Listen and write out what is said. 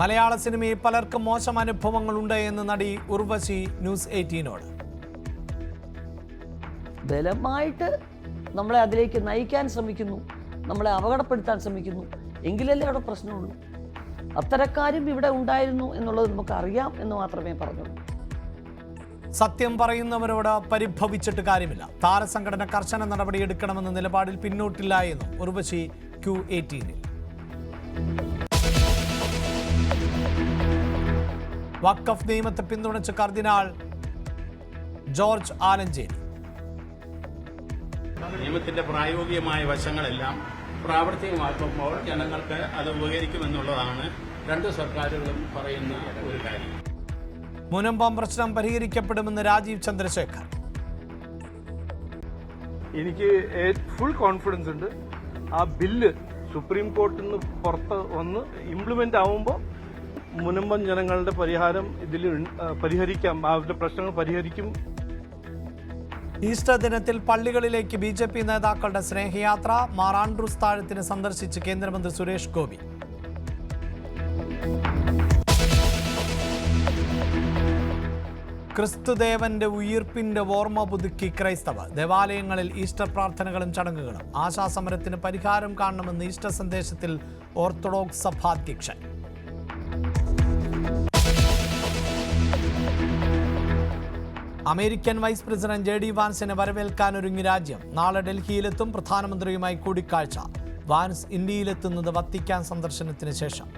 മലയാള സിനിമയിൽ പലർക്കും മോശം അനുഭവങ്ങളുണ്ട് എന്ന് നടി ഉർവശി ന്യൂസ് 18നോട്. ബലമായിട്ട് നമ്മളെ അതിലേക്ക് നയിക്കാൻ ശ്രമിക്കുന്നു, നമ്മളെ അപകടപ്പെടുത്താൻ ശ്രമിക്കുന്നു, എങ്കിലല്ലേ അവിടെ പ്രശ്നമുള്ളൂ. അത്തരക്കാരും ഇവിടെ ഉണ്ടായിരുന്നു എന്നുള്ളത് നമുക്കറിയാം എന്ന് മാത്രമേ പറഞ്ഞുള്ളൂ. സത്യം പറയുന്നവരോട് പരിഭവിച്ചിട്ട് കാര്യമില്ല. താരസംഘടന കർശന നടപടിയെടുക്കണമെന്ന നിലപാടിൽ പിന്നോട്ടില്ല എന്നും ഉർവശി Q18-ൽ. വഖഫ് നിയമത്തെ പിന്തുണച്ച് കർദിനാൾ ജോർജ് ആലഞ്ചേരി. നിയമത്തിന്റെ പ്രായോഗികമായ വശങ്ങളെല്ലാം പ്രാവർത്തികമാക്കുമ്പോൾ ജനങ്ങൾക്ക് അത് ഉപകരിക്കുമെന്നുള്ളതാണ് രണ്ട് സർക്കാരുകളും പറയുന്ന ഒരു കാര്യം. മുനമ്പം പ്രശ്നം പരിഹരിക്കപ്പെടുമെന്ന് രാജീവ് ചന്ദ്രശേഖർ. എനിക്ക് ഫുൾ കോൺഫിഡൻസ് ഉണ്ട്. ആ ബില്ല് സുപ്രീം കോർട്ടിൽ നിന്ന് പുറത്ത് വന്ന് ഇംപ്ലിമെന്റ് ആവുമ്പോൾ മുനമ്പം ജനങ്ങളുടെ പരിഹാരം ഇതിൽ പരിഹരിക്കാം, അവരുടെ പ്രശ്നങ്ങൾ പരിഹരിക്കും. ഈസ്റ്റർ ദിനത്തിൽ പള്ളികളിലേക്ക് BJP നേതാക്കളുടെ സ്നേഹയാത്ര. മാർ ആൻഡ്രൂസ് താഴത്തിന് സന്ദർശിച്ച് കേന്ദ്രമന്ത്രി സുരേഷ് ഗോപി. ക്രിസ്തുദേവന്റെ ഉയിർപ്പിന്റെ ഓർമ്മ പുതുക്കി ക്രൈസ്തവർ. ദേവാലയങ്ങളിൽ ഈസ്റ്റർ പ്രാർത്ഥനകളും ചടങ്ങുകളും. ആശാസമരത്തിന് പരിഹാരം കാണണമെന്ന് ഈസ്റ്റർ സന്ദേശത്തിൽ ഓർത്തഡോക്സ് സഭാധ്യക്ഷൻ. അമേരിക്കൻ വൈസ് പ്രസിഡന്റ് JD വാൻസിനെ വരവേൽക്കാനൊരുങ്ങി രാജ്യം. നാളെ ഡൽഹിയിലെത്തും. പ്രധാനമന്ത്രിയുമായി കൂടിക്കാഴ്ച. വാൻസ് ഇന്ത്യയിലെത്തുന്നത് വത്തിക്കാൻ സന്ദർശനത്തിന് ശേഷം.